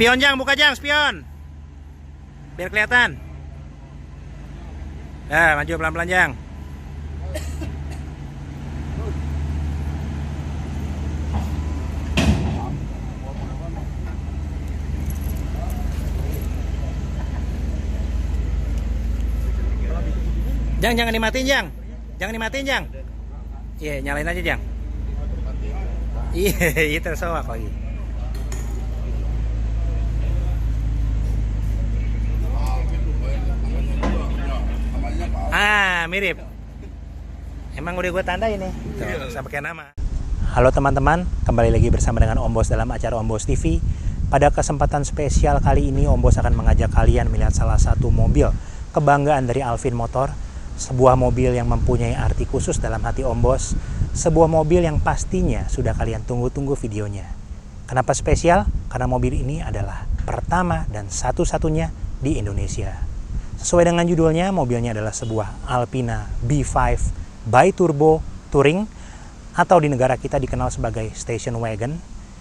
Spion Jang, buka Jang, spion. Biar kelihatan. Nah, maju pelan-pelan Jang. Jang, jangan dimatiin Jang. Jangan dimatiin Jang. Iya, nyalain aja Jang. Iya, itu soak lagi. Ah, mirip. Emang udah gue tandain nih. Tuh, bisa pakai nama. Halo teman-teman, kembali lagi bersama dengan Om Bos dalam acara Om Bos TV. Pada kesempatan spesial kali ini, Om Bos akan mengajak kalian melihat salah satu mobil kebanggaan dari Alvin Motor. Sebuah mobil yang mempunyai arti khusus dalam hati Om Bos. Sebuah mobil yang pastinya sudah kalian tunggu-tunggu videonya. Kenapa spesial? Karena mobil ini adalah pertama dan satu-satunya di Indonesia. Sesuai dengan judulnya, mobilnya adalah sebuah Alpina B5 Bi-Turbo Touring, atau di negara kita dikenal sebagai station wagon.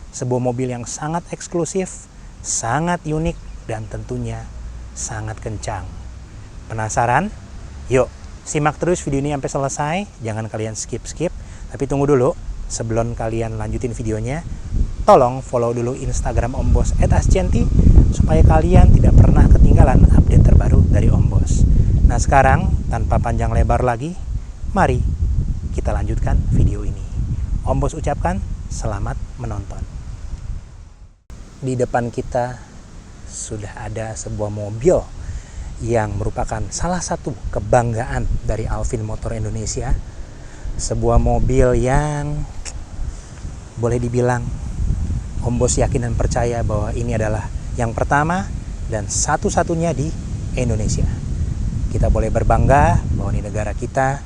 Sebuah mobil yang sangat eksklusif, sangat unik, dan tentunya sangat kencang. Penasaran? Yuk, simak terus video ini sampai selesai. Jangan kalian skip-skip. Tapi tunggu dulu, sebelum kalian lanjutin videonya, tolong follow dulu Instagram Om Bos @ascienti supaya kalian tidak pernah ketinggalan update terbaru dari Om Bos. Nah sekarang, tanpa panjang lebar lagi, mari kita lanjutkan video ini. Om Bos ucapkan selamat menonton. Di depan kita sudah ada sebuah mobil yang merupakan salah satu kebanggaan dari Alvin Motor Indonesia. Sebuah mobil yang boleh dibilang Om Bos yakin dan percaya bahwa ini adalah yang pertama dan satu-satunya di Indonesia. Kita boleh berbangga bahwa di negara kita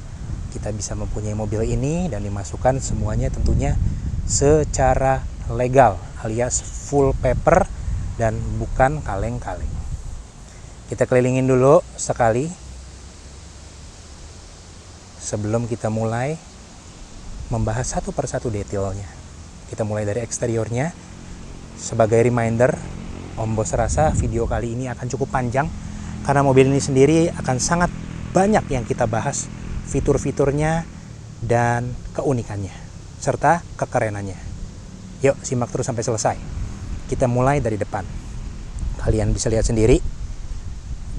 bisa mempunyai mobil ini dan dimasukkan semuanya tentunya secara legal alias full paper dan bukan kaleng-kaleng. Kita kelilingin dulu sekali sebelum kita mulai membahas satu persatu detailnya. Kita mulai dari eksteriornya. Sebagai reminder, Om Bos rasa video kali ini akan cukup panjang karena mobil ini sendiri akan sangat banyak yang kita bahas, fitur-fiturnya dan keunikannya serta kekerenannya. Yuk simak terus sampai selesai. Kita mulai dari depan. Kalian bisa lihat sendiri,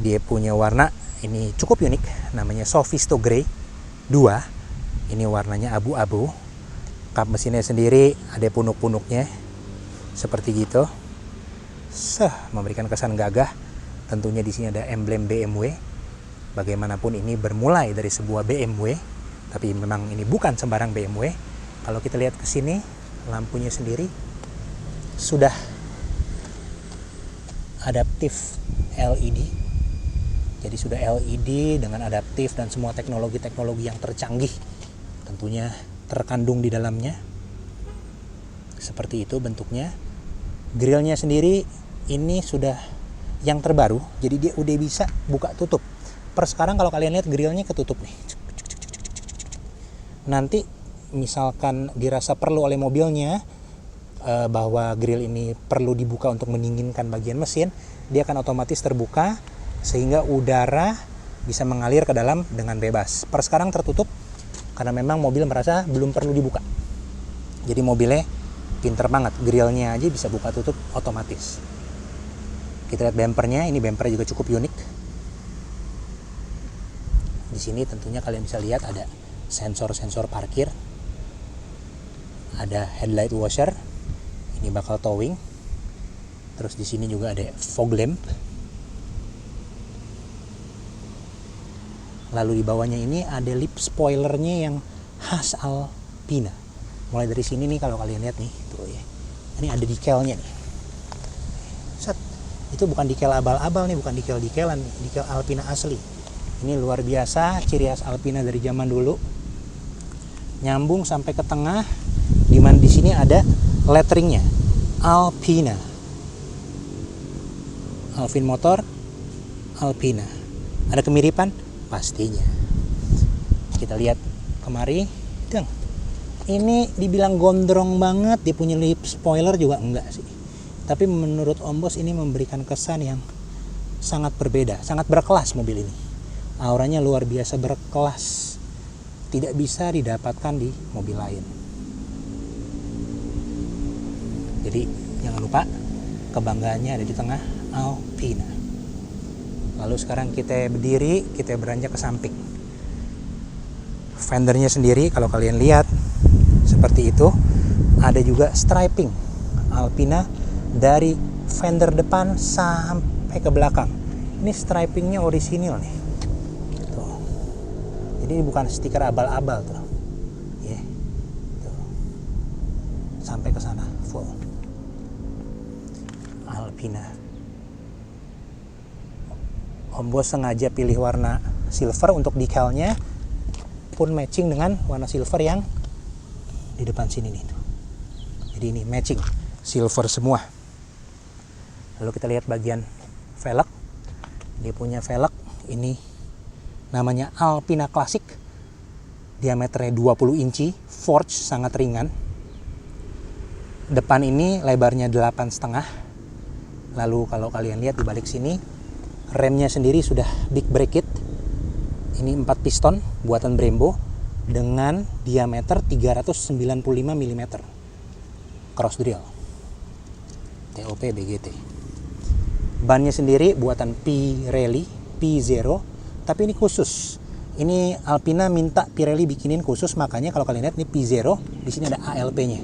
dia punya warna ini cukup unik, namanya Sophisto Grey 2. Ini warnanya abu-abu. Kap mesinnya sendiri ada punuk-punuknya seperti gitu. Memberikan kesan gagah. Tentunya di sini ada emblem BMW. Bagaimanapun ini bermulai dari sebuah BMW, tapi memang ini bukan sembarang BMW. Kalau kita lihat ke sini, lampunya sendiri sudah adaptif LED. Jadi sudah LED dengan adaptif dan semua teknologi-teknologi yang tercanggih tentunya terkandung di dalamnya. Seperti itu bentuknya. Grillnya sendiri ini sudah yang terbaru, jadi dia udah bisa buka tutup. Per sekarang kalau kalian lihat grillnya ketutup nih. Nanti misalkan dirasa perlu oleh mobilnya bahwa grill ini perlu dibuka untuk mendinginkan bagian mesin, dia akan otomatis terbuka sehingga udara bisa mengalir ke dalam dengan bebas. Per sekarang tertutup karena memang mobil merasa belum perlu dibuka. Jadi mobilnya pinter banget, grillnya aja bisa buka tutup otomatis. Kita lihat bumpernya, ini bumpernya juga cukup unik. Di sini tentunya kalian bisa lihat ada sensor-sensor parkir, ada headlight washer, ini bakal towing. Terus di sini juga ada fog lamp. Lalu di bawahnya ini ada lip spoilernya yang khas Alpina. Mulai dari sini nih kalau kalian lihat nih, tuh ya. Ini ada decalnya nih. Set. Itu bukan decal abal-abal nih, bukan decal-decalan, decal Alpina asli. Ini luar biasa, ciri khas Alpina dari zaman dulu. Nyambung sampai ke tengah, di mana di sini ada letteringnya, Alpina. Alvin Motor, Alpina. Ada kemiripan? Pastinya. Kita lihat kemari, ini dibilang gondrong banget, dia punya lip spoiler juga enggak sih. Tapi menurut Om Bos ini memberikan kesan yang sangat berbeda, sangat berkelas mobil ini. Auranya luar biasa berkelas, tidak bisa didapatkan di mobil lain. Jadi jangan lupa kebanggaannya ada di tengah, Alpina. Lalu sekarang kita berdiri, kita beranjak ke samping. Fendernya sendiri kalau kalian lihat seperti itu, ada juga striping Alpina dari fender depan sampai ke belakang. Ini stripingnya orisinil nih. Tuh. Jadi ini bukan stiker abal-abal tuh. Yeah. Tuh. Sampai ke sana full. Alpina. Om Bos sengaja pilih warna silver untuk decalnya, pun matching dengan warna silver yang di depan sini nih tuh. Jadi ini matching silver semua. Lalu kita lihat bagian velg. Dia punya velg ini namanya Alpina Classic, diameternya 20 inci, forged, sangat ringan. Depan ini lebarnya 8,5. Lalu kalau kalian lihat di balik sini, remnya sendiri sudah big bracket. Ini 4 piston buatan Brembo dengan diameter 395 mm. Cross drill. TOP BGT. Bannya sendiri buatan Pirelli P0, tapi ini khusus. Ini Alpina minta Pirelli bikinin khusus, makanya kalau kalian lihat ini P0, di sini ada ALP-nya,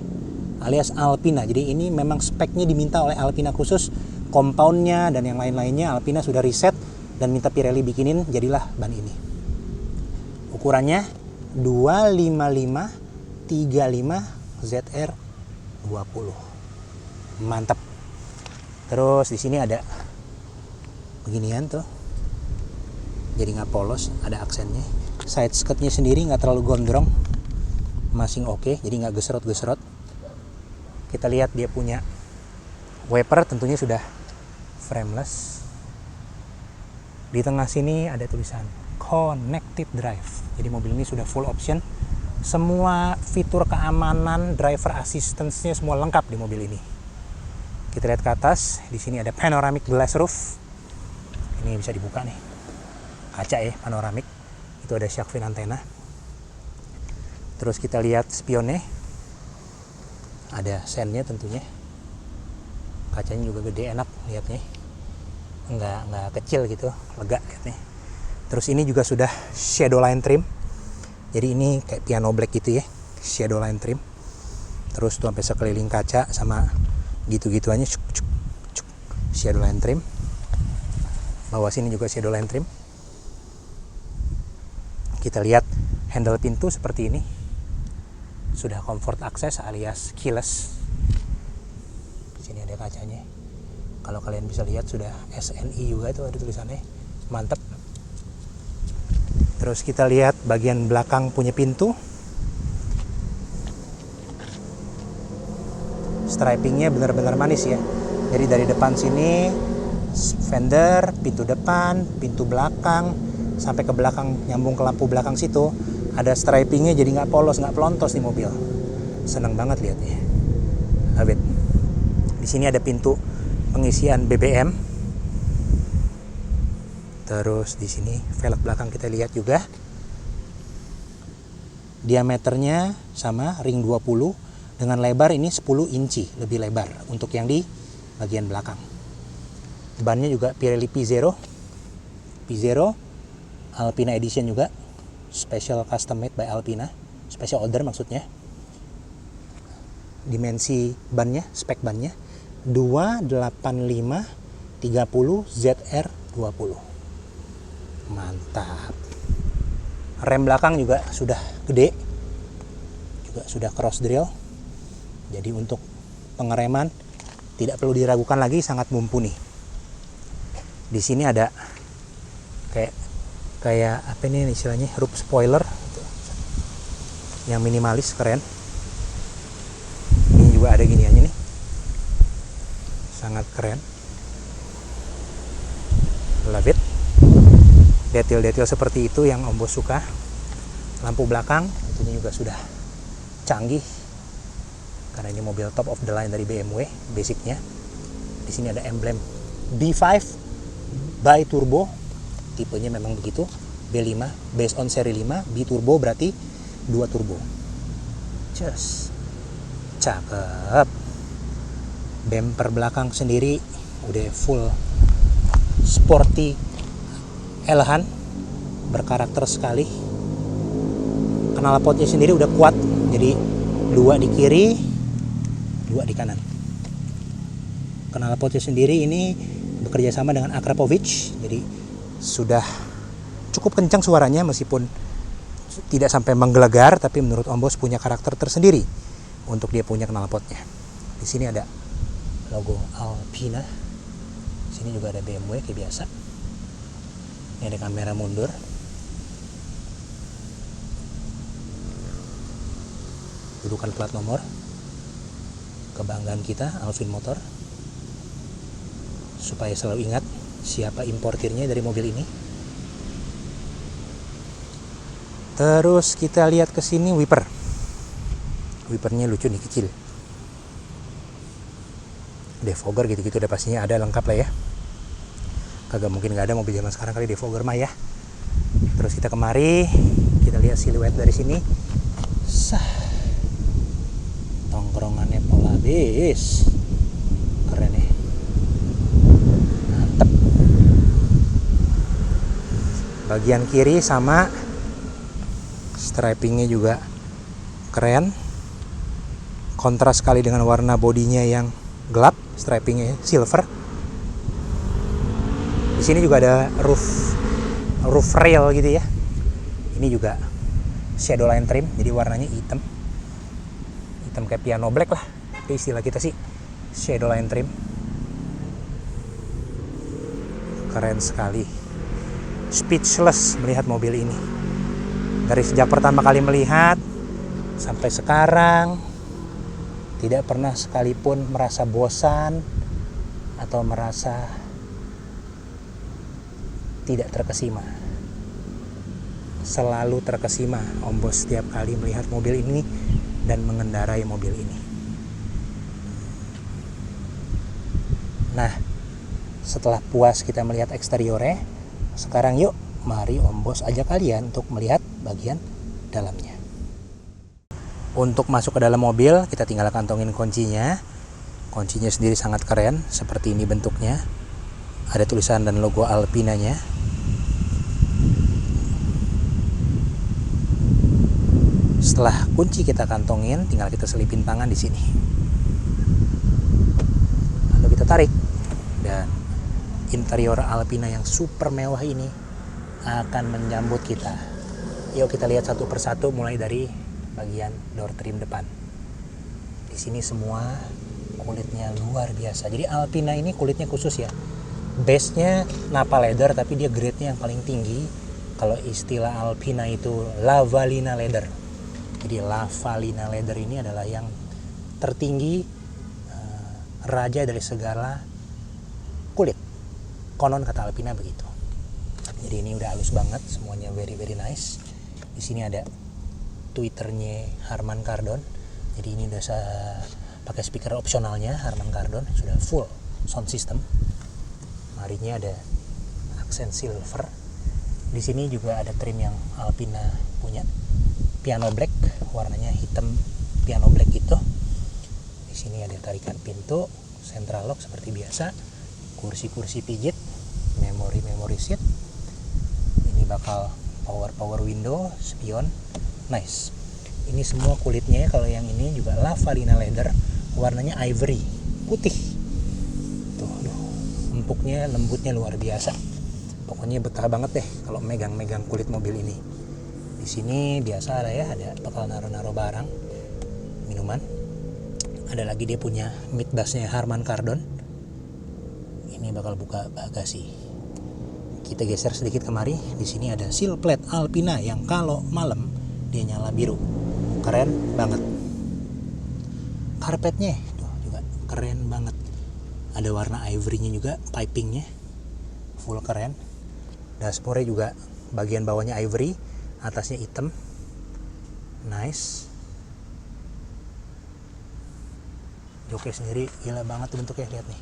alias Alpina. Jadi ini memang speknya diminta oleh Alpina khusus, compound-nya dan yang lain-lainnya Alpina sudah riset dan minta Pirelli bikinin, jadilah ban ini. Ukurannya 255 35 ZR 20. Mantap. Terus di sini ada beginian tuh. Jadi nggak polos, ada aksennya. Side skirtnya sendiri nggak terlalu gondrong, masing oke, jadi nggak geserot-geserot. Kita lihat dia punya wiper, tentunya sudah frameless. Di tengah sini ada tulisan Connected Drive. Jadi mobil ini sudah full option. Semua fitur keamanan, driver assistance-nya semua lengkap di mobil ini. Kita lihat ke atas, di sini ada panoramic glass roof. Ini bisa dibuka nih. Kaca ya, panoramik. Itu ada shark fin antena. Terus kita lihat spionnya. Ada sennya tentunya. Kacanya juga gede, enak lihatnya. Enggak kecil gitu, lega lihatnya. Terus ini juga sudah shadow line trim. Jadi ini kayak piano black gitu ya, shadow line trim. Terus tuh sampai sekeliling kaca sama gitu-gituannya shadow line trim. Bawah sini juga shadow line trim. Kita lihat handle pintu seperti ini. Sudah comfort access alias keyless. Di sini ada kacanya. Kalau kalian bisa lihat sudah SNI juga itu ada tulisannya. Mantap. Terus kita lihat bagian belakang punya pintu. Stripingnya benar-benar manis ya. Jadi dari depan sini fender, pintu depan, pintu belakang, sampai ke belakang nyambung ke lampu belakang situ ada stripingnya, jadi nggak polos, nggak pelontos di mobil. Seneng banget lihatnya. Love it. Di sini ada pintu pengisian BBM. Terus di sini velg belakang kita lihat juga. Diameternya sama, ring 20 dengan lebar ini 10 inci lebih lebar untuk yang di bagian belakang. Bannya juga Pirelli P0 Alpina Edition juga, special custom made by Alpina, special order maksudnya. Dimensi bannya, spek bannya 285 30 ZR 20. Mantap. Rem belakang juga sudah gede, juga sudah cross drill. Jadi untuk pengereman tidak perlu diragukan lagi, sangat mumpuni. Di sini ada kayak apa ini istilahnya, roof spoiler yang minimalis, keren. Ini juga ada giniannya nih, sangat keren. Love it. Detail-detail seperti itu yang Om Bos suka. Lampu belakang tentunya juga sudah canggih karena ini mobil top of the line dari BMW basicnya. Di sini ada emblem B5 bi-turbo, tipenya memang begitu, B5 based on seri 5, bi-turbo berarti 2 turbo. Just cakep. Bumper belakang sendiri udah full sporty, elegan, berkarakter sekali. Knalpotnya sendiri udah kuat, jadi 2 di kiri, 2 di kanan. Knalpotnya sendiri ini bekerja sama dengan Akrapovic, jadi sudah cukup kencang suaranya meskipun tidak sampai menggelegar, tapi menurut Om Bos punya karakter tersendiri untuk dia punya knalpotnya. Di sini ada logo Alpina. Di sini juga ada BMW kayak biasa. Ini ada kamera mundur. Dudukan plat nomor. Kebanggaan kita, Alvin Motor. Supaya selalu ingat siapa importirnya dari mobil ini. Terus kita lihat ke sini wiper. Wipernya lucu nih, kecil. Defogger gitu-gitu udah pastinya ada, lengkap lah ya. Kagak mungkin nggak ada mobil zaman sekarang kali defogger mah ya. Terus kita kemari, kita lihat siluet dari sini. Sah. Tongkrongannya pola habis. Keren nih. Mantep. Bagian kiri sama, stripingnya juga keren. Kontras sekali dengan warna bodinya yang gelap, stripingnya silver. Di sini juga ada roof rail gitu ya. Ini juga shadow line trim, jadi warnanya hitam. Hitam kayak piano black lah. Tapi istilah kita sih shadow line trim. Keren sekali. Speechless melihat mobil ini. Dari sejak pertama kali melihat sampai sekarang tidak pernah sekalipun merasa bosan atau merasa tidak terkesima. Selalu terkesima Om Bos setiap kali melihat mobil ini dan mengendarai mobil ini. Nah, setelah puas kita melihat eksteriornya, sekarang yuk mari Om Bos ajak kalian untuk melihat bagian dalamnya. Untuk masuk ke dalam mobil, kita tinggal kantongin kuncinya. Kuncinya sendiri sangat keren, seperti ini bentuknya. Ada tulisan dan logo Alpinanya. Setelah kunci kita kantongin, tinggal kita selipin tangan di sini. Lalu kita tarik, dan interior Alpina yang super mewah ini akan menyambut kita. Yuk kita lihat satu persatu, mulai dari bagian door trim depan. Di sini semua kulitnya luar biasa. Jadi Alpina ini kulitnya khusus ya. Base-nya Nappa leather, tapi dia grade-nya yang paling tinggi. Kalau istilah Alpina itu Lavalina leather. Jadi Lavalina leather ini adalah yang tertinggi, raja dari segala kulit. Konon kata Alpina begitu. Jadi ini udah halus banget, semuanya very very nice. Di sini ada Twitternya Harman Kardon. Jadi ini udah saya pakai speaker opsionalnya Harman Kardon, sudah full sound system. Marinya ada aksen silver. Di sini juga ada trim yang Alpina punya, piano black, warnanya hitam piano black itu. Di sini ada tarikan pintu, central lock seperti biasa, kursi-kursi pijit, memory seat. Ini bakal power window, spion. Nice. Ini semua kulitnya, kalau yang ini juga Lavalina leather, warnanya ivory, putih. Tuh, empuknya, lembutnya luar biasa. Pokoknya betah banget deh kalau megang-megang kulit mobil ini. Di sini biasa ada ya, ada bakal naruh-naruh barang, minuman. Ada lagi dia punya midbusnya Harman Kardon. Ini bakal buka bagasi. Kita geser sedikit kemari. Di sini ada seal plate Alpina yang kalau malam dia nyala biru. Keren banget. Karpetnya tuh juga keren banget. Ada warna ivory-nya juga, pipingnya full keren. Dashboard-nya juga bagian bawahnya ivory, atasnya hitam. Nice. Joknya sendiri gila banget bentuknya, lihat nih.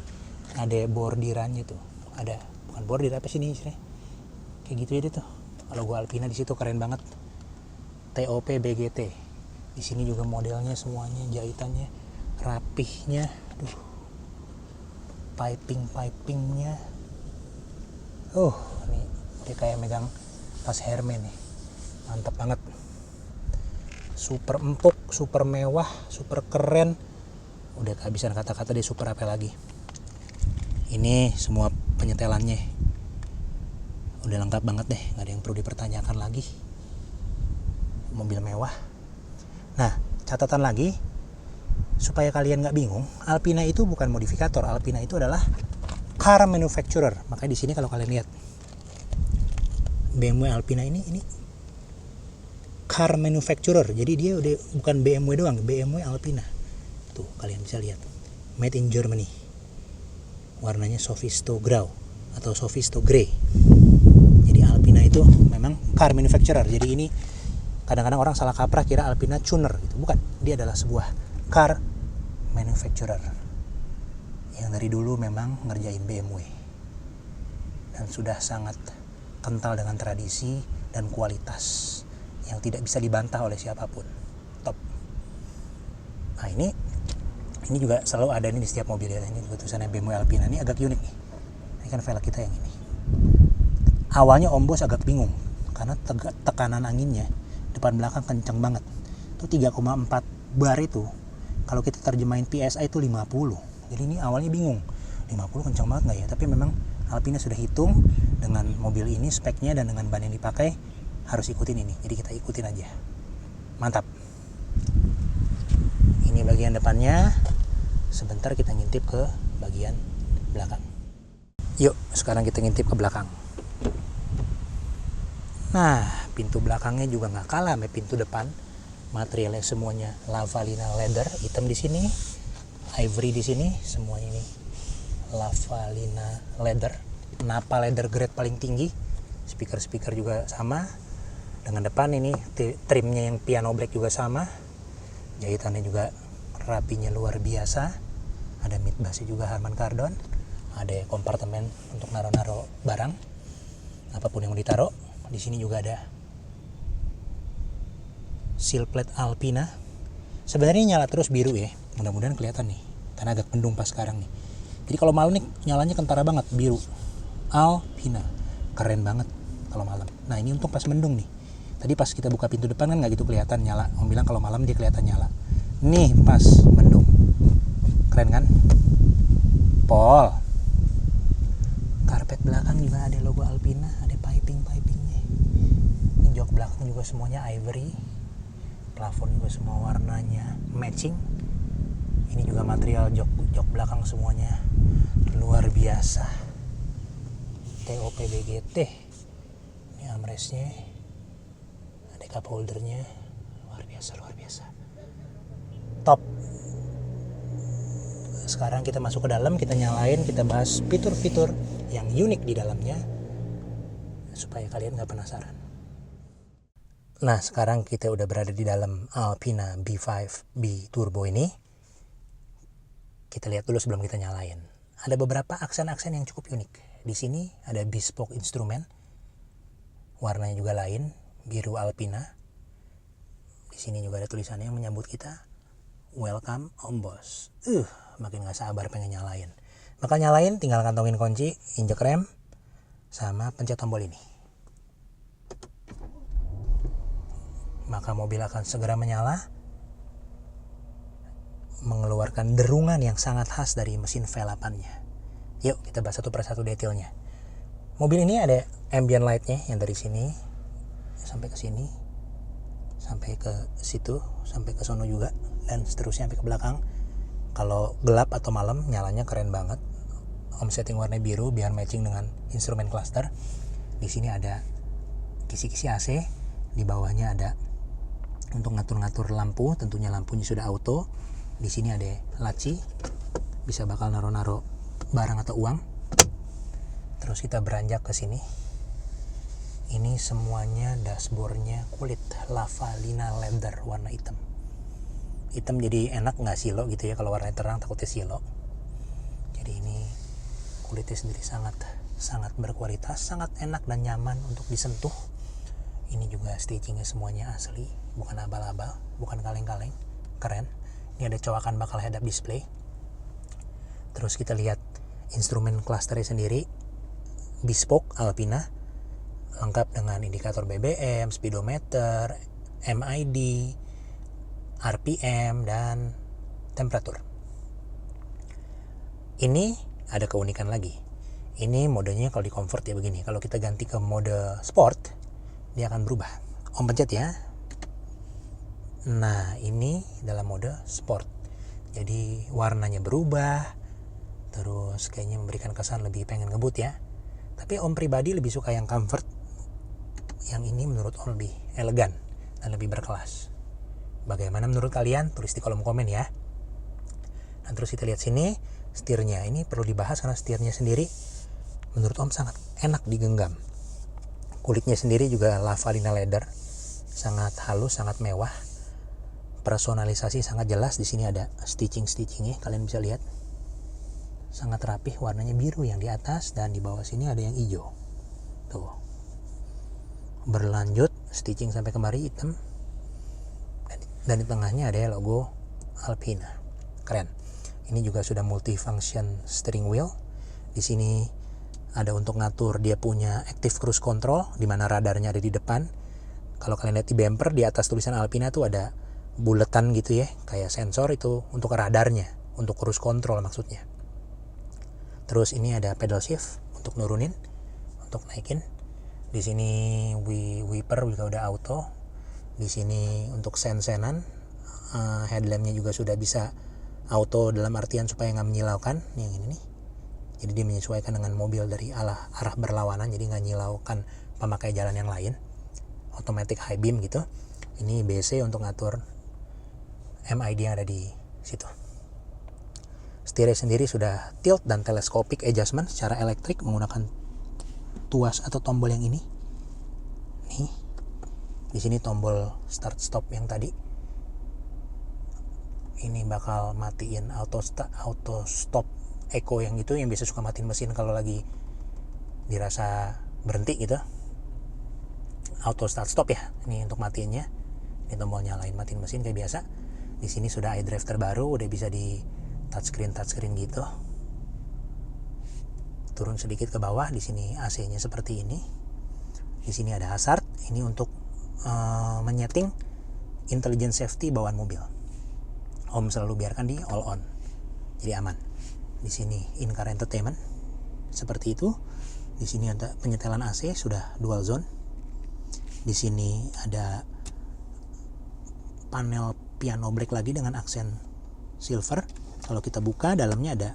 ada bordirannya tuh, ada bukan bordir apa sih ini istilahnya, kayak gitu ya tuh. Logo Alpina di situ keren banget, TOP BGT. Di sini juga modelnya semuanya, jahitannya rapihnya, aduh, pipingnya, ini dia kayak megang tas Hermes nih, mantap banget, super empuk, super mewah, super keren, udah kehabisan kata-kata deh super apa lagi. Ini semua penyetelannya udah lengkap banget deh, nggak ada yang perlu dipertanyakan lagi, mobil mewah. Nah, catatan lagi supaya kalian nggak bingung, Alpina itu bukan modifikator, Alpina itu adalah car manufacturer. Makanya di sini kalau kalian lihat BMW Alpina ini car manufacturer, jadi dia udah bukan BMW doang, BMW Alpina. Tuh kalian bisa lihat, made in Germany, warnanya Sophisto Grau atau Sophisto Grey. Jadi Alpina itu memang car manufacturer. Jadi ini kadang-kadang orang salah kaprah kira Alpina tuner gitu. Bukan, dia adalah sebuah car manufacturer yang dari dulu memang ngerjain BMW dan sudah sangat kental dengan tradisi dan kualitas yang tidak bisa dibantah oleh siapapun. Top. Nah ini juga selalu ada nih di setiap mobil ya. Ini juga tulisannya BMW Alpina. Ini agak unik nih. Ini kan velg kita yang ini. Awalnya Om Bos agak bingung karena tekanan anginnya depan belakang kenceng banget. Itu 3,4 bar itu. Kalau kita terjemahin PSI itu 50. Jadi ini awalnya bingung. 50 kenceng banget nggak ya? Tapi memang Alpina sudah hitung dengan mobil ini speknya dan dengan ban yang dipakai harus ikutin ini. Jadi kita ikutin aja. Mantap. Ini bagian depannya. Sebentar kita ngintip ke bagian belakang. Yuk, sekarang kita ngintip ke belakang. Nah, pintu belakangnya juga nggak kalah sama pintu depan. Materialnya semuanya Lavalina leather, hitam di sini, ivory di sini, semuanya ini Lavalina leather, Napa leather grade paling tinggi. Speaker juga sama. Dengan depan ini trimnya yang piano black juga sama. Jahitannya juga rapinya luar biasa. Ada mid bassnya juga Harman Kardon. Ada kompartemen untuk naro-naro barang, apapun yang mau ditaruh. Di sini juga ada seal plate Alpina. Sebenarnya nyala terus biru ya. Mudah-mudahan kelihatan nih, karena agak mendung pas sekarang nih. Jadi kalau malam nih nyalanya kentara banget, biru. Alpina, keren banget kalau malam. Nah ini untung pas mendung nih. Tadi pas kita buka pintu depan kan nggak gitu kelihatan nyala. Om bilang kalau malam dia kelihatan nyala. Nih pas mendung, keren kan? Pol. Karpet belakang juga ada logo Alpina, ada pipingnya. Ini jok belakang juga semuanya ivory. Plafon juga semua warnanya matching. Ini juga material jok belakang semuanya luar biasa. TOP BGT. Ini armrestnya, ada cup holdernya, luar biasa. Top. Sekarang kita masuk ke dalam, kita nyalain, kita bahas fitur-fitur yang unik di dalamnya supaya kalian gak penasaran. Nah sekarang kita udah berada di dalam Alpina B5B Turbo ini. Kita lihat dulu sebelum kita nyalain. Ada beberapa aksen-aksen yang cukup unik. Di sini ada bespoke instrumen, warnanya juga lain, biru Alpina. Di sini juga ada tulisannya yang menyambut kita, welcome Om Bos. Makin gak sabar pengen nyalain. Maka nyalain tinggal kantongin kunci, injek rem, sama pencet tombol ini. Maka mobil akan segera menyala, mengeluarkan derungan yang sangat khas dari mesin V8-nya. Yuk kita bahas satu persatu detailnya. Mobil ini ada ambient light-nya yang dari sini sampai ke sini, sampai ke situ, sampai ke sono juga, dan seterusnya sampai ke belakang. Kalau gelap atau malam nyalanya keren banget. Om setting warna biru biar matching dengan instrumen cluster. Di sini ada kisi-kisi AC, di bawahnya ada untuk ngatur-ngatur lampu, tentunya lampunya sudah auto. Di sini ada laci, bisa bakal naro-naro barang atau uang. Terus kita beranjak ke sini. Ini semuanya dashboardnya kulit Lavalina leather warna hitam. Hitam jadi enak nggak silo gitu ya, kalau warnanya terang takutnya silo. Jadi ini kulitnya sendiri sangat berkualitas, sangat enak dan nyaman untuk disentuh. Ini juga stitchingnya semuanya asli, bukan abal-abal, bukan kaleng-kaleng, keren. Ini ada coakan bakal head up display. Terus kita lihat instrumen clusternya sendiri, bespoke Alpina, lengkap dengan indikator BBM, speedometer, MID, RPM, dan temperatur. Ini ada keunikan lagi. Ini modenya kalau di comfort ya begini. Kalau kita ganti ke mode sport, dia akan berubah. Om pencet ya. Nah, ini dalam mode sport. Jadi warnanya berubah. Terus kayaknya memberikan kesan lebih pengen ngebut ya. Tapi Om pribadi lebih suka yang comfort. Yang ini menurut Om lebih elegan dan lebih berkelas. Bagaimana menurut kalian? Tulis di kolom komen ya. Dan terus kita lihat sini, setirnya. Ini perlu dibahas karena setirnya sendiri menurut Om sangat enak digenggam. Kulitnya sendiri juga Lavalina leather, sangat halus, sangat mewah. Personalisasi sangat jelas. Di sini ada stitchingnya, kalian bisa lihat. Sangat rapih, warnanya biru yang di atas, dan di bawah sini ada yang hijau. Tuh. Berlanjut stitching sampai kemari hitam. Dan di tengahnya ada logo Alpina. Keren. Ini juga sudah multifunction steering wheel. Di sini ada untuk ngatur, dia punya active cruise control di mana radarnya ada di depan. Kalau kalian lihat di bumper, di atas tulisan Alpina tuh ada buletan gitu ya, kayak sensor, itu untuk radarnya, untuk cruise control maksudnya. Terus ini ada pedal shift untuk nurunin, untuk naikin. Di sini wiper juga udah auto. Di sini untuk sen-senan, headlampnya juga sudah bisa auto dalam artian supaya nggak menyilaukan. Yang ini nih. Jadi dia menyesuaikan dengan mobil dari arah berlawanan, jadi nggak nyilaukan pemakai jalan yang lain. Automatic high beam gitu. Ini BC untuk ngatur MID yang ada di situ. Setirnya sendiri sudah tilt dan telescopic adjustment secara elektrik menggunakan tuas atau tombol yang ini. Nih. Di sini tombol start stop yang tadi. Ini bakal matiin auto stop eco yang gitu, yang biasa suka matiin mesin kalau lagi dirasa berhenti gitu. Auto start stop ya, ini untuk matiinnya. Ini tombol nyalain matiin mesin kayak biasa. Di sini sudah iDrive terbaru, udah bisa di touchscreen gitu. Turun sedikit ke bawah, di sini AC-nya seperti ini. Di sini ada hazard, ini untuk menyeting intelligent safety bawaan mobil. Om selalu biarkan di all on, jadi aman. Di sini in-car entertainment seperti itu. Di sini ada penyetelan AC, sudah dual zone. Di sini ada panel piano black lagi dengan aksen silver. Kalau kita buka, dalamnya ada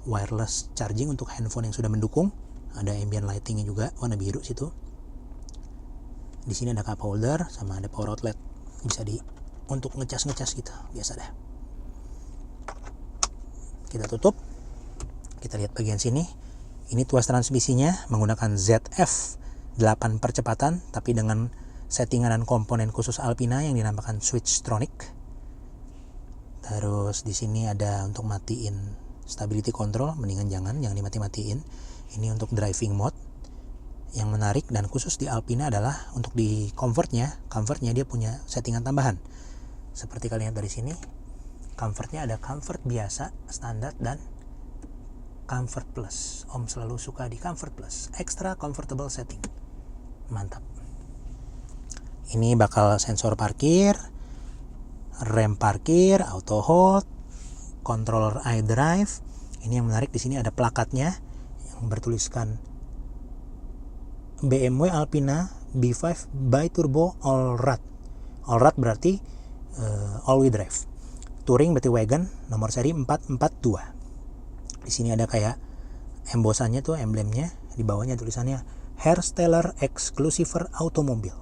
wireless charging untuk handphone yang sudah mendukung. Ada ambient lightingnya juga warna biru situ. Di sini ada cup holder sama ada power outlet, bisa untuk ngecas gitu, biasa dah. Kita tutup. Kita lihat bagian sini. Ini tuas transmisinya menggunakan ZF 8 percepatan, tapi dengan settingan dan komponen khusus Alpina yang dinamakan Switchtronic. Terus di sini ada untuk matiin stability control, mendingan jangan dimati-matiin. Ini untuk driving mode. Yang menarik dan khusus di Alpina adalah untuk di comfortnya dia punya settingan tambahan. Seperti kalian lihat dari sini, comfortnya ada comfort biasa, standar, dan comfort plus. Om selalu suka di comfort plus, extra comfortable setting. Mantap. Ini bakal sensor parkir, rem parkir, auto hold, controller iDrive. Ini yang menarik, di sini ada plakatnya yang bertuliskan BMW Alpina B5 Biturbo Allrad. Allrad berarti all-wheel drive. Touring berarti wagon, nomor seri 442. Di sini ada kayak embosannya tuh, emblemnya. Di bawahnya tulisannya Hersteller Exclusive Automobile.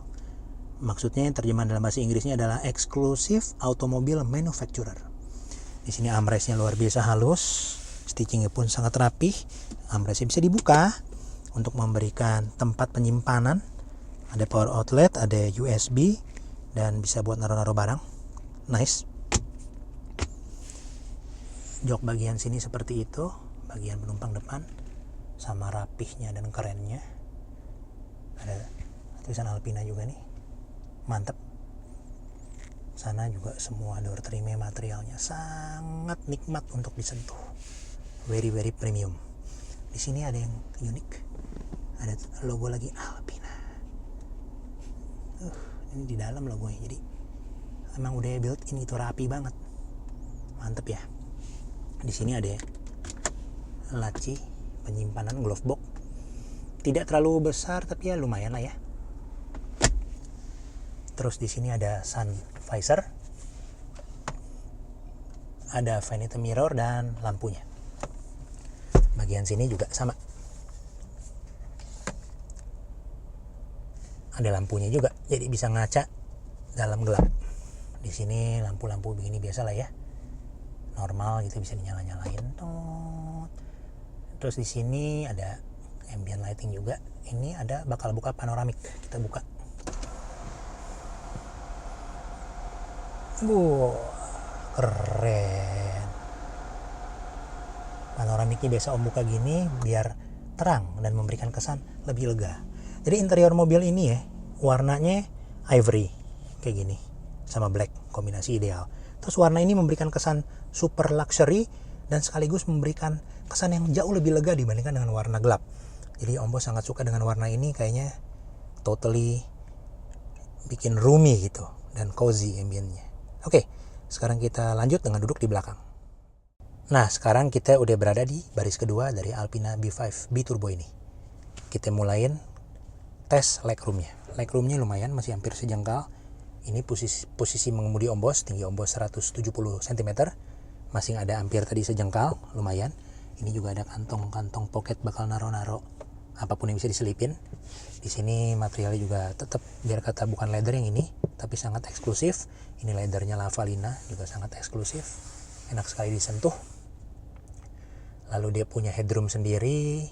Maksudnya terjemahan dalam bahasa Inggrisnya adalah Exclusive Automobile Manufacturer. Di sini armrestnya luar biasa halus, stitchingnya pun sangat rapih. Armrestnya bisa dibuka untuk memberikan tempat penyimpanan. Ada power outlet, ada USB, dan bisa buat naruh-naruh barang. Nice. Jok bagian sini seperti itu, bagian penumpang depan. sama rapihnya dan kerennya. Ada tulisan Alpina juga nih, mantep. Sana juga semua door trim materialnya sangat nikmat untuk disentuh, very premium. Di sini ada yang unik, ada logo lagi Alpina. Ini di dalam logonya, jadi emang udah built in itu rapi banget, mantep ya. Di sini ada laci penyimpanan glove box, tidak terlalu besar tapi ya lumayan lah ya. Terus di sini ada sun visor, ada vanity mirror dan lampunya. Bagian sini juga sama, ada lampunya juga, jadi bisa ngaca dalam gelap. Di sini lampu-lampu begini biasa lah ya, normal gitu, bisa dinyala-nyalain. Terus di sini ada ambient lighting juga. Ini ada bakal buka panoramik, kita buka. Keren. Panoramiknya biasa om buka gini biar terang dan memberikan kesan lebih lega. Jadi interior mobil ini ya, warnanya ivory kayak gini sama black, kombinasi ideal. Terus warna ini memberikan kesan super luxury dan sekaligus memberikan kesan yang jauh lebih lega dibandingkan dengan warna gelap. Jadi om bos sangat suka dengan warna ini, kayaknya totally bikin roomy gitu dan cozy ambience-nya. Oke, sekarang kita lanjut dengan duduk di belakang. Nah, sekarang kita udah berada di baris kedua dari Alpina B5 B-Turbo ini. Kita mulain tes legroomnya. Legroomnya lumayan, masih hampir sejengkal. Ini posisi mengemudi om bos, tinggi om bos 170 cm. Masih ada hampir tadi sejengkal, lumayan. Ini juga ada kantong-kantong pocket bakal naro-naro apapun yang bisa diselipin. Di sini materialnya juga tetap biar kata bukan leather yang ini, tapi sangat eksklusif. Ini leathernya Lavalina, juga sangat eksklusif, enak sekali disentuh. Lalu dia punya headroom sendiri,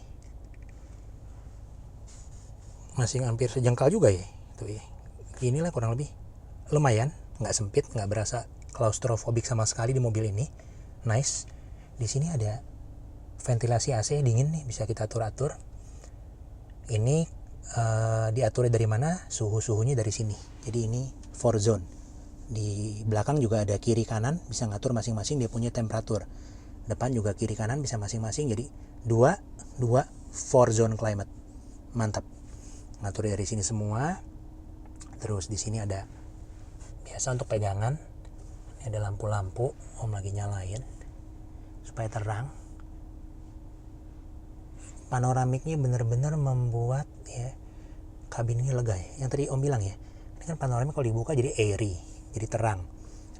masih hampir sejengkal juga ya. Tuh ya, inilah kurang lebih, lumayan, nggak sempit, nggak berasa klaustrofobik sama sekali di mobil ini. Nice. Di sini ada ventilasi AC dingin nih, bisa kita atur-atur. Ini diaturnya dari mana? Suhunya dari sini. Jadi ini 4 zone. Di belakang juga ada kiri kanan, bisa ngatur masing-masing, dia punya temperatur. Depan juga kiri kanan bisa masing-masing, jadi 2 4 zone climate. Mantap. Ngatur dari sini semua. Terus di sini ada biasa untuk pegangan. Ini ada lampu-lampu, om lagi nyalain supaya terang. Panoramiknya benar-benar membuat ya kabin ini lega ya. Yang tadi om bilang ya, ini kan panoramik kalau dibuka jadi airy, jadi terang.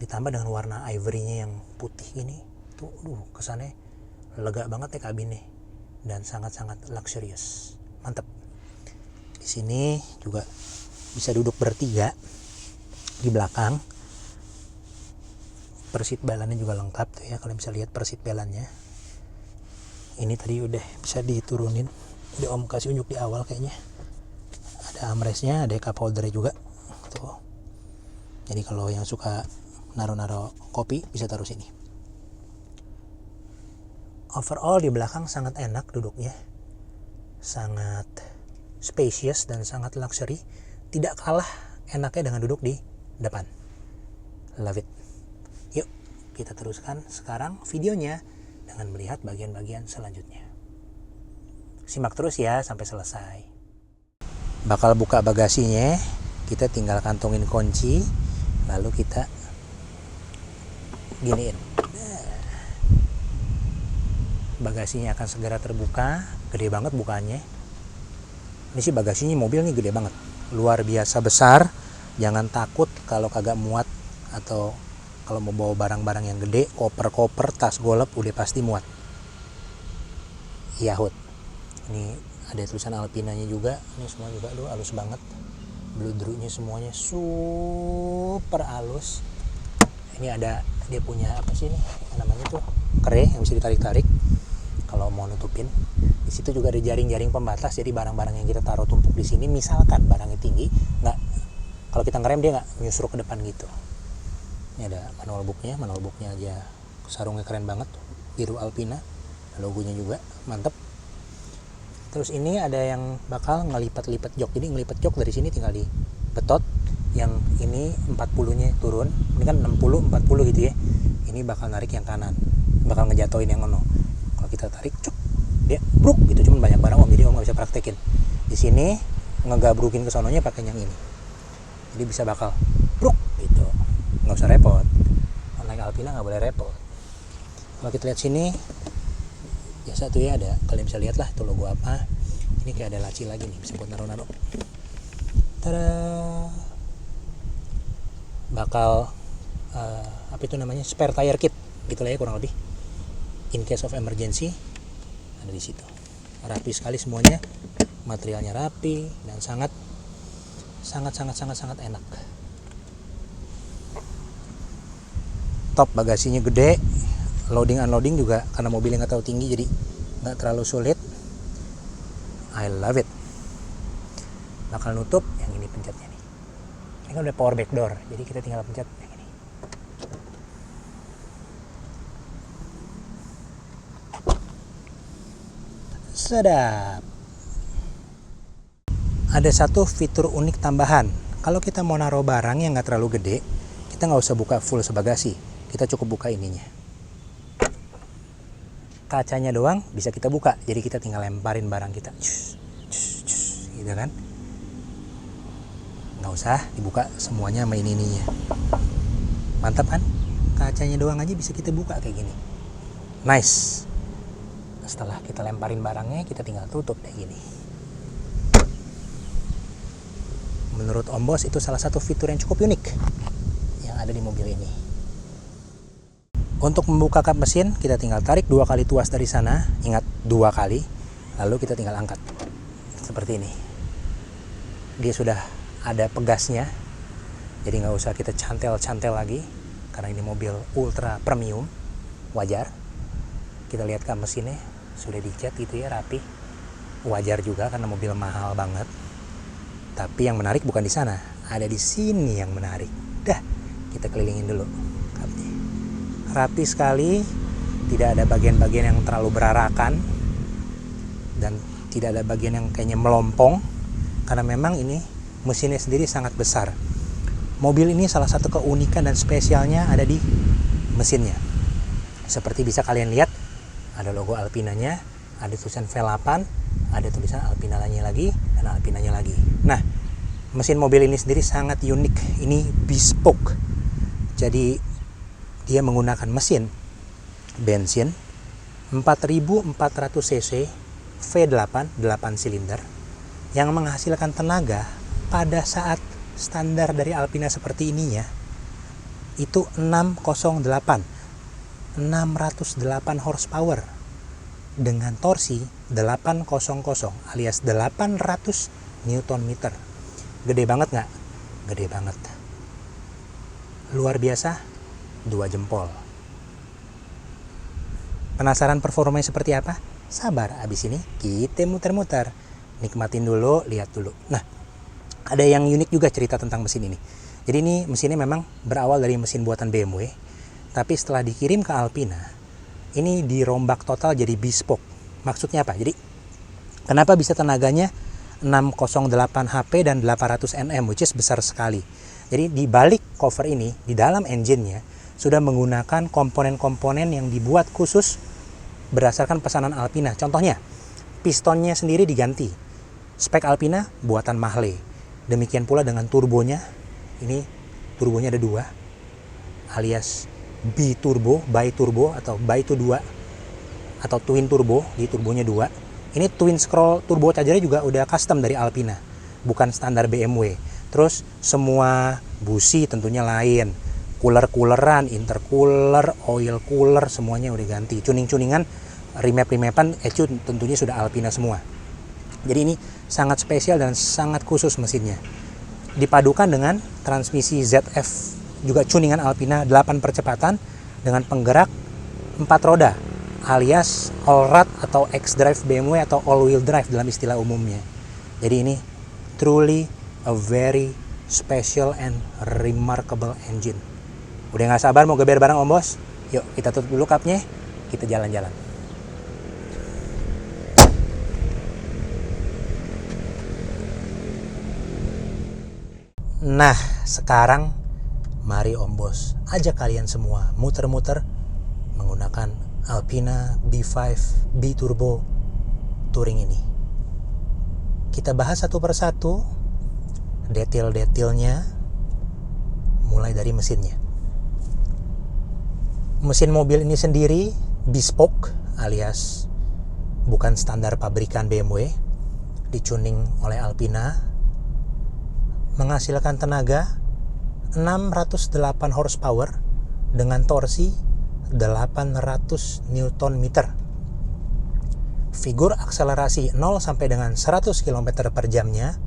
Ditambah dengan warna ivory-nya yang putih ini, tuh kesannya lega banget ya kabinnya dan sangat-sangat luxurious. Mantap. Di sini juga bisa duduk bertiga di belakang. Persit balannya juga lengkap tuh ya, kalian bisa lihat persit balannya. Ini tadi udah bisa diturunin, udah om kasih unjuk di awal kayaknya. Ada armrestnya, ada cup holder juga tuh. Jadi kalau yang suka naro-naro kopi bisa taruh sini. Overall di belakang sangat enak duduknya, sangat spacious dan sangat luxury. Tidak kalah enaknya dengan duduk di depan. Love it. Yuk kita teruskan sekarang videonya dengan melihat bagian-bagian selanjutnya. Simak terus ya sampai selesai. Bakal buka bagasinya, kita tinggal kantongin kunci, lalu kita giniin. Bagasinya akan segera terbuka, gede banget bukaannya. Ini sih bagasinya mobil nih gede banget, luar biasa besar. Jangan takut kalau kagak muat atau kalau mau bawa barang-barang yang gede, koper-koper, tas golep udah pasti muat. Yahut. Ini ada tulisan Alpinanya juga. Ini semua juga halus banget. Bludrunya semuanya super halus. Ini ada dia punya apa sih ini? Namanya tuh kere yang bisa ditarik-tarik kalau mau nutupin. Di situ juga ada jaring-jaring pembatas. Jadi barang-barang yang kita taruh tumpuk di sini, misalkan barangnya tinggi, kalau kita ngerem dia nggak nyusruk ke depan gitu. Ini ada manual booknya aja sarungnya keren banget, biru Alpina, logonya juga mantep. Terus ini ada yang bakal ngelipat-lipat jok. Jadi ngelipat jok dari sini tinggal dibetot. Yang ini 40-nya turun. Ini kan 60 40 gitu ya. Ini bakal narik yang kanan. Bakal ngejatoin yang ono. Kalau kita tarik cuk, dia bruk gitu. Cuman banyak barang Om, jadi Om nggak bisa praktekin. Di sini ngegabrukin ke sononya pakai yang ini. Jadi bisa bakal bruk gitu. Nggak usah repot. Naik Alpina nggak boleh repot. Kalau kita lihat sini biasa tuh ya, ada, kalian bisa lihat lah itu logo apa. Ini kayak ada laci lagi nih, bisa buat naruh-naruh. Tada, bakal apa itu namanya, spare tire kit gitulah ya kurang lebih, in case of emergency ada di situ. Rapi sekali semuanya, materialnya rapi dan sangat enak. Top, bagasinya gede, loading unloading juga karena mobilnya nggak terlalu tinggi jadi nggak terlalu sulit. I love it. Bakal nutup yang ini pencetnya nih. Ini kan udah power back door, jadi kita tinggal pencet yang ini. Sedap. Ada satu fitur unik tambahan. Kalau kita mau naruh barang yang nggak terlalu gede, kita nggak usah buka full sebagasi. Kita cukup buka ininya. Kacanya doang bisa kita buka, jadi kita tinggal lemparin barang kita, gitu kan? Nggak usah dibuka semuanya sama ininya. Mantap kan? Kacanya doang aja bisa kita buka kayak gini. Nice. Setelah kita lemparin barangnya, kita tinggal tutup kayak gini. Menurut Om Bos itu salah satu fitur yang cukup unik yang ada di mobil ini. Untuk membuka kap mesin, kita tinggal tarik 2 kali tuas dari sana. Ingat, 2 kali. Lalu kita tinggal angkat. Seperti ini. Dia sudah ada pegasnya. Jadi nggak usah kita cantel-cantel lagi. Karena ini mobil ultra premium. Wajar. Kita lihat kap mesinnya. Sudah dicat gitu ya, rapi. Wajar juga karena mobil mahal banget. Tapi yang menarik bukan di sana. Ada di sini yang menarik. Dah, kita kelilingin dulu kapnya. Rapi sekali, tidak ada bagian-bagian yang terlalu berarakan dan tidak ada bagian yang kayaknya melompong karena memang ini mesinnya sendiri sangat besar. Mobil ini salah satu keunikan dan spesialnya ada di mesinnya. Seperti bisa kalian lihat, ada logo Alpinanya, ada tulisan V8, ada tulisan Alpinanya lagi dan Alpinanya lagi. Nah, mesin mobil ini sendiri sangat unik. Ini bespoke. Jadi dia menggunakan mesin bensin 4400 cc V8 8 silinder yang menghasilkan tenaga pada saat standar dari Alpina seperti ininya itu 608 horsepower dengan torsi 800 alias 800 Newton meter. Gede banget nggak? Gede banget. Luar biasa. 2 jempol. Penasaran performanya seperti apa? Sabar, abis ini kita muter-muter. Nikmatin dulu, lihat dulu. Nah, ada yang unik juga cerita tentang mesin ini. Jadi ini mesinnya memang berawal dari mesin buatan BMW, tapi setelah dikirim ke Alpina, ini dirombak total jadi bespoke. Maksudnya apa? Jadi kenapa bisa tenaganya 608 HP dan 800 Nm, which is besar sekali. Jadi di balik cover ini, di dalam engine-nya sudah menggunakan komponen-komponen yang dibuat khusus berdasarkan pesanan Alpina. Contohnya, pistonnya sendiri diganti. Spek Alpina buatan Mahle. Demikian pula dengan turbonya. Ini turbonya ada 2, alias bi-turbo atau bi-to 2 atau twin turbo. Di turbonya 2. Ini twin scroll turbo chargernya juga udah custom dari Alpina, bukan standar BMW. Terus semua busi tentunya lain. Cooler-cooleran, intercooler, oil cooler, semuanya udah ganti. Cuning-cuningan, remap-remapan, ECU tentunya sudah Alpina semua. Jadi ini sangat spesial dan sangat khusus mesinnya. Dipadukan dengan transmisi ZF, juga tuningan Alpina 8 percepatan dengan penggerak 4 roda, alias all-rad atau X-Drive BMW atau all-wheel drive dalam istilah umumnya. Jadi ini truly a very special and remarkable engine. Udah gak sabar mau geber bareng Om Bos? Yuk kita tutup dulu kapnya, kita jalan-jalan. Nah, sekarang mari Om Bos ajak kalian semua muter-muter menggunakan Alpina B5 B-Turbo Touring ini. Kita bahas satu persatu detail-detailnya, mulai dari mesinnya. Mesin mobil ini sendiri bespoke alias bukan standar pabrikan BMW, dituning oleh Alpina, menghasilkan tenaga 608 horsepower dengan torsi 800 Nm. Figur akselerasi 0 sampai dengan 100 km per jamnya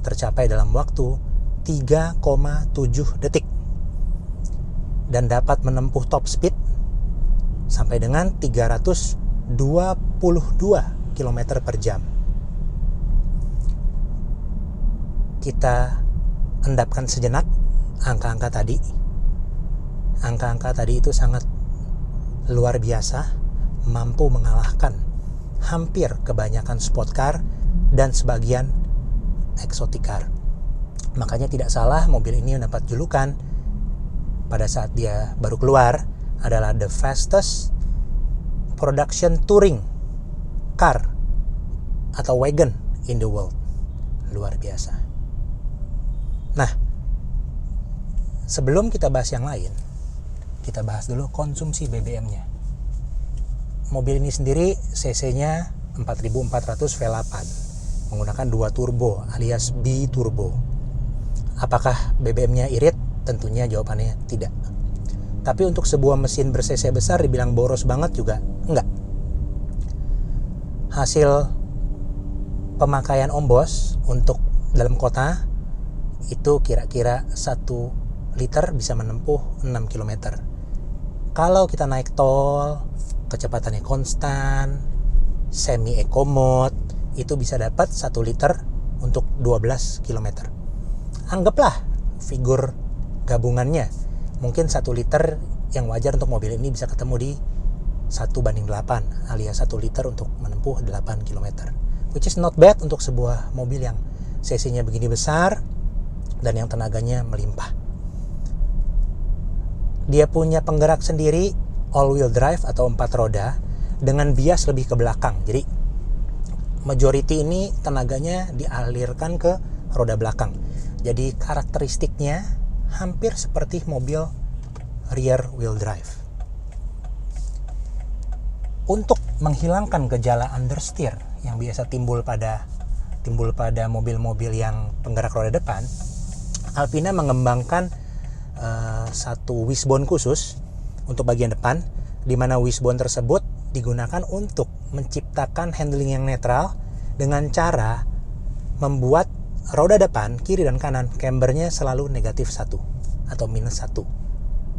tercapai dalam waktu 3,7 detik dan dapat menempuh top speed sampai dengan 322 km per jam. Kita endapkan sejenak angka-angka tadi. Angka-angka tadi itu sangat luar biasa, mampu mengalahkan hampir kebanyakan sport car dan sebagian exotic car. Makanya tidak salah mobil ini mendapat julukan pada saat dia baru keluar adalah the fastest production touring car atau wagon in the world. Luar biasa. Nah, sebelum kita bahas yang lain, kita bahas dulu konsumsi BBM-nya. Mobil ini sendiri cc-nya 4400 V8 menggunakan 2 turbo alias B-Turbo. Apakah BBM-nya irit? Tentunya jawabannya tidak. Tapi untuk sebuah mesin ber-cc besar dibilang boros banget juga enggak. Hasil pemakaian Om Bos untuk dalam kota itu kira-kira 1 liter bisa menempuh 6 km. Kalau kita naik tol, kecepatannya konstan, semi eco mode, itu bisa dapat 1 liter untuk 12 km. Anggaplah figur gabungannya, mungkin 1 liter yang wajar untuk mobil ini bisa ketemu di 1:8 alias 1 liter untuk menempuh 8 km. Which is not bad untuk sebuah mobil yang cc-nya begini besar dan yang tenaganya melimpah. Dia punya penggerak sendiri all wheel drive atau 4 roda dengan bias lebih ke belakang. Jadi majority ini tenaganya dialirkan ke roda belakang. Jadi karakteristiknya hampir seperti mobil rear wheel drive. Untuk menghilangkan gejala understeer yang biasa timbul pada mobil-mobil yang penggerak roda depan, Alpina mengembangkan satu wishbone khusus untuk bagian depan, di mana wishbone tersebut digunakan untuk menciptakan handling yang netral dengan cara membuat roda depan, kiri dan kanan, cambernya selalu -1 atau -1.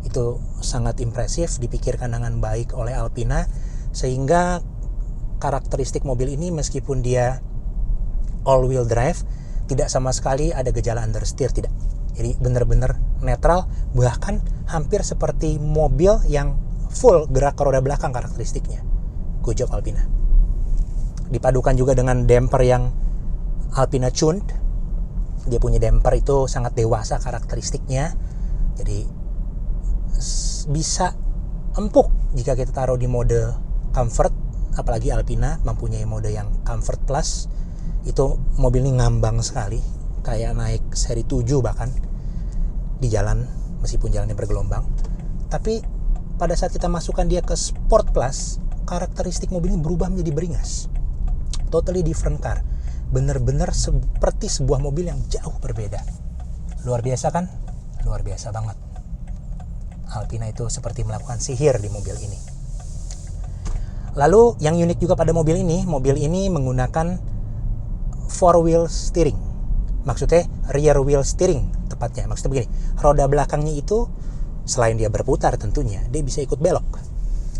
Itu sangat impresif, dipikirkan dengan baik oleh Alpina, sehingga karakteristik mobil ini meskipun dia all wheel drive, tidak sama sekali ada gejala understeer, tidak. Jadi benar-benar netral, bahkan hampir seperti mobil yang full gerak ke roda belakang karakteristiknya. Good job Alpina. Dipadukan juga dengan damper yang Alpina tuned. Dia punya damper itu sangat dewasa karakteristiknya. Jadi bisa empuk jika kita taruh di mode comfort. Apalagi Alpina mempunyai mode yang comfort plus. Itu mobil ini ngambang sekali, kayak naik seri 7 bahkan di jalan, meskipun jalannya bergelombang. Tapi pada saat kita masukkan dia ke sport plus, karakteristik mobil ini berubah menjadi beringas. Totally different car. Benar-benar seperti sebuah mobil yang jauh berbeda. Luar biasa kan? Luar biasa banget. Alpina itu seperti melakukan sihir di mobil ini. Lalu yang unik juga pada mobil ini menggunakan 4-wheel steering. Maksudnya rear wheel steering tepatnya. Maksudnya begini, roda belakangnya itu selain dia berputar tentunya, dia bisa ikut belok.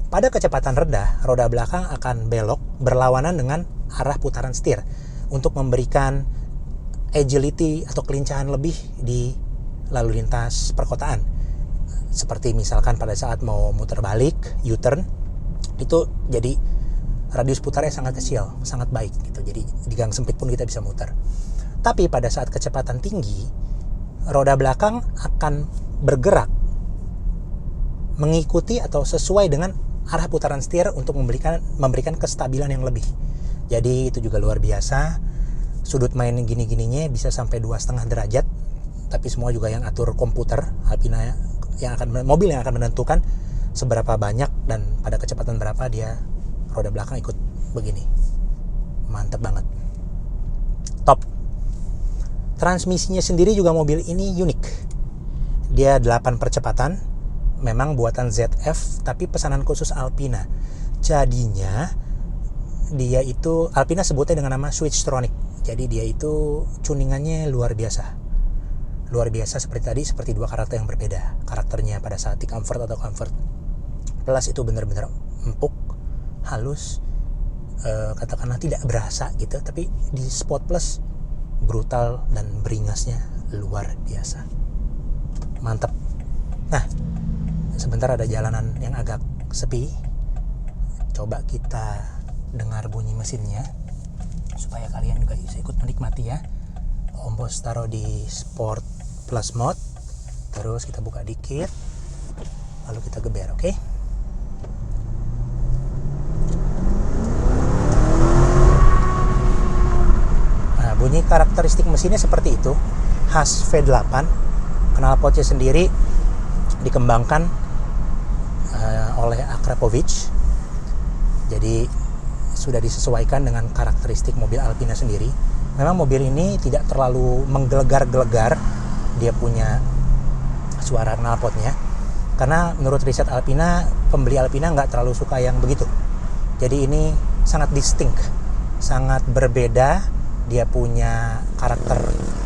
Pada kecepatan rendah, roda belakang akan belok berlawanan dengan arah putaran setir untuk memberikan agility atau kelincahan lebih di lalu lintas perkotaan. Seperti misalkan pada saat mau muter balik, U-turn, itu jadi radius putarnya sangat kecil, sangat baik gitu. Jadi di gang sempit pun kita bisa muter. Tapi pada saat kecepatan tinggi, roda belakang akan bergerak mengikuti atau sesuai dengan arah putaran setir untuk memberikan kestabilan yang lebih. Jadi itu juga luar biasa. Sudut main gini-gininya bisa sampai 2,5 derajat. Tapi semua juga yang atur komputer Alpina mobil yang akan menentukan seberapa banyak dan pada kecepatan berapa dia roda belakang ikut begini. Mantep banget. Top. Transmisinya sendiri juga mobil ini unik. Dia 8 percepatan, memang buatan ZF tapi pesanan khusus Alpina. Jadinya dia itu Alpina sebutnya dengan nama Switchtronic. Jadi dia itu tuningannya luar biasa. Luar biasa seperti dua karakter yang berbeda. Karakternya pada saat di Comfort atau Comfort Plus itu benar-benar empuk, halus, katakanlah tidak berasa gitu. Tapi di Sport Plus brutal dan beringasnya luar biasa. Mantap. Nah, sebentar ada jalanan yang agak sepi. Coba kita dengar bunyi mesinnya supaya kalian juga bisa ikut menikmati ya. Om Bos taruh di Sport Plus mode. Terus kita buka dikit. Lalu kita geber, oke? Nah, bunyi karakteristik mesinnya seperti itu. Khas V8. Knalpotnya sendiri dikembangkan oleh Akrapovic. Jadi sudah disesuaikan dengan karakteristik mobil Alpina sendiri. Memang mobil ini tidak terlalu menggelegar-gelegar dia punya suara knalpotnya. Karena menurut riset Alpina, pembeli Alpina nggak terlalu suka yang begitu. Jadi ini sangat distinct, sangat berbeda. Dia punya karakter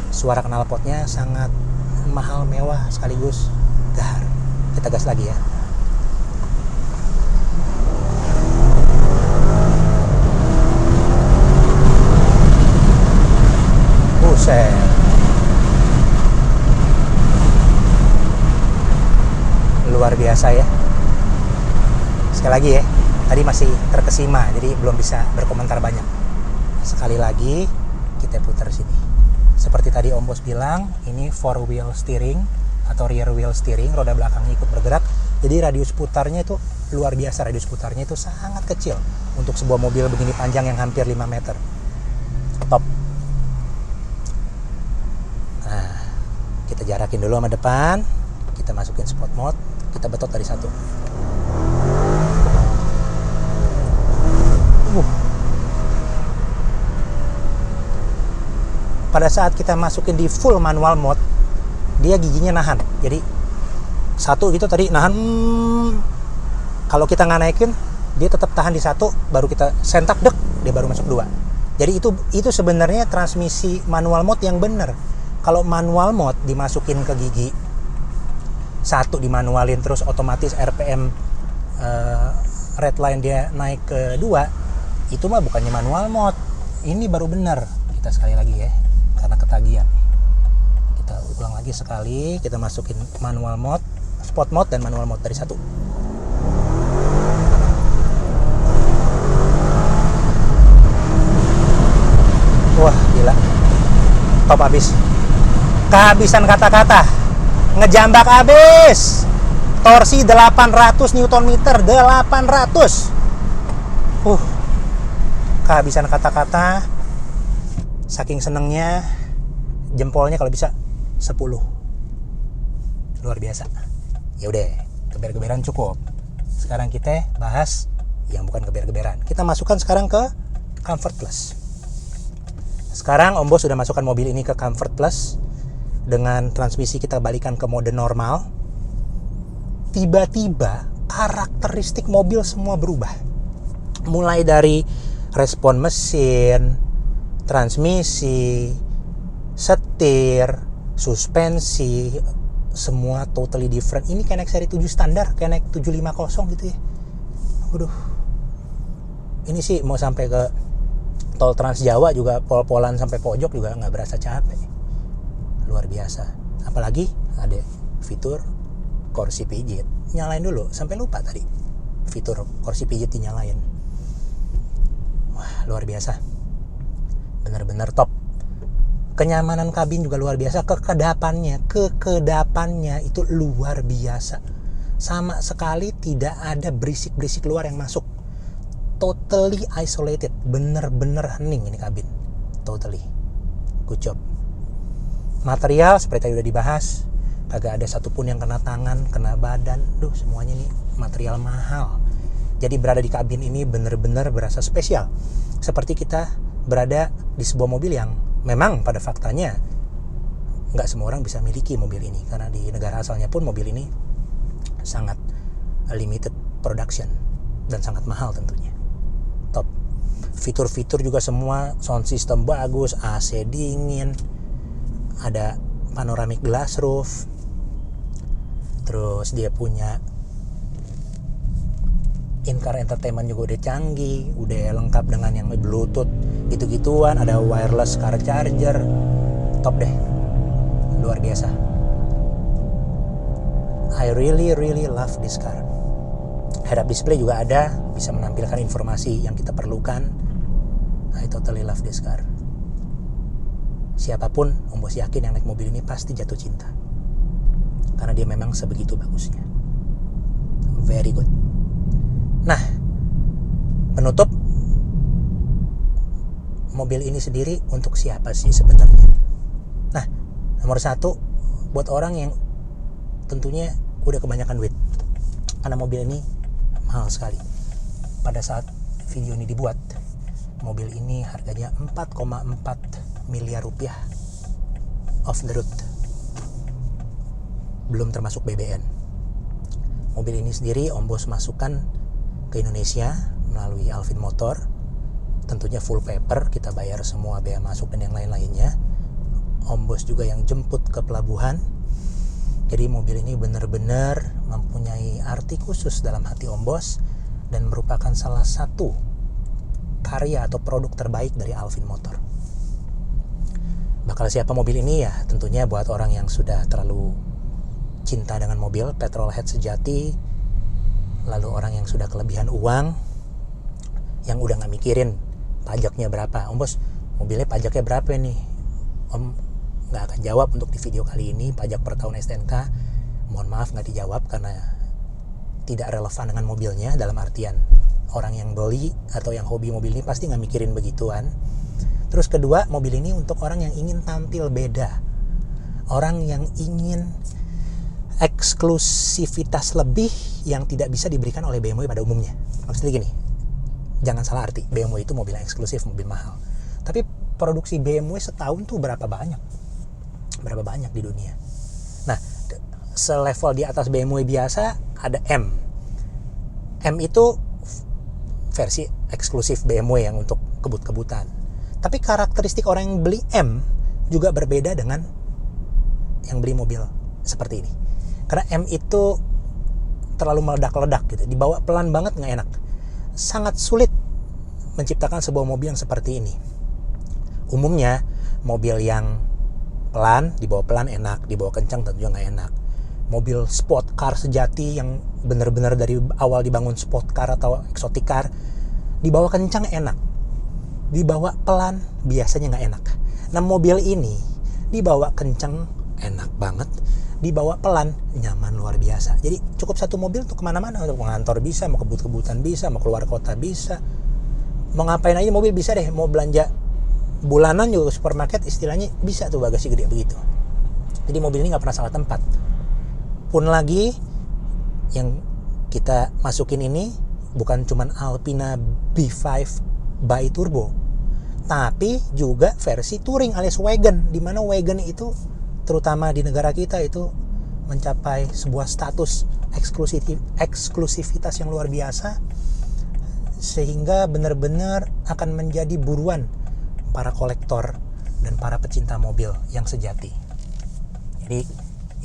suara knalpotnya sangat mahal, mewah, sekaligus gahar. Kita gas lagi ya. Buset. Luar biasa ya. Sekali lagi ya, tadi masih terkesima jadi belum bisa berkomentar banyak. Sekali lagi kita putar sini. Seperti tadi Om Bos bilang, ini 4 wheel steering atau rear wheel steering, roda belakangnya ikut bergerak. Jadi radius putarnya itu luar biasa, radius putarnya itu sangat kecil untuk sebuah mobil begini panjang yang hampir 5 meter. Top. Nah, kita jarakin dulu sama depan. Kita masukin sport mode, kita betot dari satu. Pada saat kita masukin di full manual mode, dia giginya nahan. Jadi satu gitu tadi nahan. Kalau kita nggak naikin, dia tetap tahan di satu. Baru kita sentak dek, dia baru masuk dua. Jadi itu sebenarnya transmisi manual mode yang benar. Kalau manual mode dimasukin ke gigi satu, dimanualin terus otomatis RPM red line dia naik ke 2, itu mah bukannya manual mode. Ini baru benar. Kita sekali lagi ya, karena ketagihan. Kita ulang lagi sekali, kita masukin manual mode, sport mode dan manual mode dari satu. Wah gila, top abis. Kehabisan kata-kata, ngejambak abis. Torsi 800 Nm, 800. Kehabisan kata-kata. Saking senengnya, jempolnya kalau bisa 10. Luar biasa. Ya udah, geber-geberan cukup. Sekarang kita bahas yang bukan geber-geberan. Kita masukkan sekarang ke Comfort Plus. Sekarang Om Bos sudah masukkan mobil ini ke Comfort Plus. Dengan transmisi kita balikan ke mode normal. Tiba-tiba karakteristik mobil semua berubah. Mulai dari respon mesin, transmisi, setir, suspensi, semua totally different. Ini kayak naik seri 7 standar, kayak naik 750 gitu ya. Waduh. Ini sih mau sampai ke tol Trans Jawa juga, pol-polan sampai pojok juga nggak berasa capek. Luar biasa. Apalagi ada fitur kursi pijit. Nyalain dulu, sampai lupa tadi fitur kursi pijit dinyalain. Wah, luar biasa. Benar-benar top. Kenyamanan kabin juga luar biasa. Kekedapannya itu luar biasa. Sama sekali tidak ada berisik-berisik luar yang masuk. Totally isolated. Bener-bener hening ini kabin. Totally. Good job. Material seperti tadi udah dibahas. Kagak ada satupun yang kena tangan, kena badan. Semuanya nih material mahal. Jadi berada di kabin ini bener-bener berasa spesial. Seperti kita berada di sebuah mobil yang memang pada faktanya nggak semua orang bisa miliki mobil ini, karena di negara asalnya pun mobil ini sangat limited production dan sangat mahal tentunya. Top. Fitur-fitur juga semua, sound system bagus, AC dingin, ada panoramic glass roof, terus dia punya in-car entertainment juga udah canggih, udah lengkap dengan yang Bluetooth gitu-gituan, ada wireless car charger. Top deh, luar biasa. I really love this car. Head-up display juga ada, bisa menampilkan informasi yang kita perlukan. I totally love this car. Siapapun, Om Bos yakin yang naik mobil ini pasti jatuh cinta, karena dia memang sebegitu bagusnya. Very good. Nah, penutup, mobil ini sendiri untuk siapa sih sebenarnya? Nah, nomor satu, buat orang yang tentunya udah kebanyakan duit, karena mobil ini mahal sekali. Pada saat video ini dibuat, mobil ini harganya 4,4 miliar rupiah off the road, belum termasuk BBN. Mobil ini sendiri Om Bos masukkan ke Indonesia melalui Alvin Motor, tentunya full paper, kita bayar semua bea masuk dan yang lain-lainnya. Om Bos juga yang jemput ke pelabuhan. Jadi mobil ini benar-benar mempunyai arti khusus dalam hati Om Bos dan merupakan salah satu karya atau produk terbaik dari Alvin Motor. Bakal siapa mobil ini ya? Tentunya buat orang yang sudah terlalu cinta dengan mobil, petrolhead sejati, lalu orang yang sudah kelebihan uang, yang udah gak mikirin pajaknya berapa. Om Bos, mobilnya pajaknya berapa nih? Om gak akan jawab untuk di video kali ini. Pajak per tahun STNK, mohon maaf gak dijawab karena tidak relevan dengan mobilnya. Dalam artian orang yang beli atau yang hobi mobil ini pasti gak mikirin begituan. Terus kedua, mobil ini untuk orang yang ingin tampil beda, orang yang ingin eksklusivitas lebih yang tidak bisa diberikan oleh BMW pada umumnya. Maksudnya gini, jangan salah arti, BMW itu mobil yang eksklusif, mobil mahal. Tapi produksi BMW setahun tuh berapa banyak di dunia. Nah, selevel di atas BMW biasa ada M. M itu versi eksklusif BMW yang untuk kebut-kebutan. Tapi karakteristik orang yang beli M juga berbeda dengan yang beli mobil seperti ini. Karena M itu terlalu meledak-ledak gitu, dibawa pelan banget nggak enak. Sangat sulit menciptakan sebuah mobil yang seperti ini. Umumnya mobil yang pelan, dibawa pelan enak, dibawa kencang tentunya nggak enak. Mobil sport car sejati yang benar-benar dari awal dibangun sport car atau exotic car, dibawa kencang enak, dibawa pelan biasanya nggak enak. Nah, mobil ini dibawa kencang enak banget, dibawa pelan nyaman luar biasa. Jadi cukup satu mobil untuk kemana-mana, untuk mengantor bisa, mau kebut-kebutan bisa, mau keluar kota bisa, mau ngapain aja mobil bisa deh. Mau belanja bulanan juga ke supermarket istilahnya bisa tuh, bagasi gede begitu. Jadi mobil ini nggak pernah salah tempat. Pun lagi yang kita masukin ini bukan cuman Alpina B5 by turbo, tapi juga versi touring alias wagon, di mana wagon itu terutama di negara kita itu mencapai sebuah status eksklusivitas yang luar biasa, sehingga benar-benar akan menjadi buruan para kolektor dan para pecinta mobil yang sejati. Jadi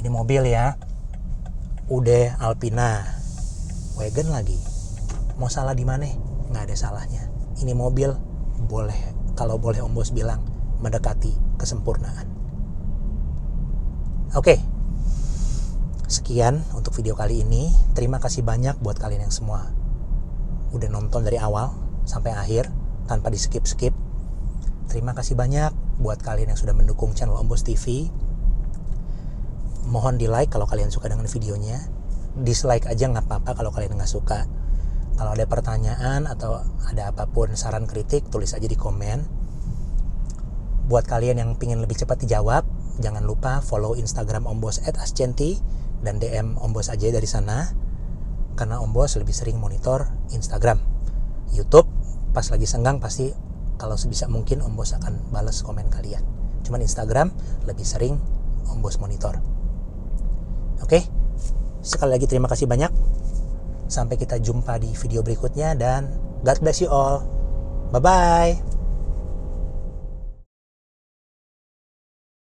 ini mobil ya udah Alpina wagon lagi, mau salah di mana? Nggak ada salahnya. Ini mobil boleh, kalau boleh Om Bos bilang, mendekati kesempurnaan. Oke, sekian untuk video kali ini. Terima kasih banyak buat kalian yang semua udah nonton dari awal sampai akhir tanpa di skip-skip. Terima kasih banyak buat kalian yang sudah mendukung channel Om Bos TV. Mohon di like kalau kalian suka dengan videonya. Dislike aja nggak apa-apa kalau kalian nggak suka. Kalau ada pertanyaan atau ada apapun saran kritik, tulis aja di komen. Buat kalian yang pingin lebih cepat dijawab, jangan lupa follow Instagram Om Bos @ascenti dan DM Om Bos aja dari sana. Karena Om Bos lebih sering monitor Instagram. YouTube pas lagi senggang pasti kalau sebisa mungkin Om Bos akan balas komen kalian. Cuman Instagram lebih sering Om Bos monitor. Oke, sekali lagi terima kasih banyak. Sampai kita jumpa di video berikutnya dan God bless you all. Bye-bye.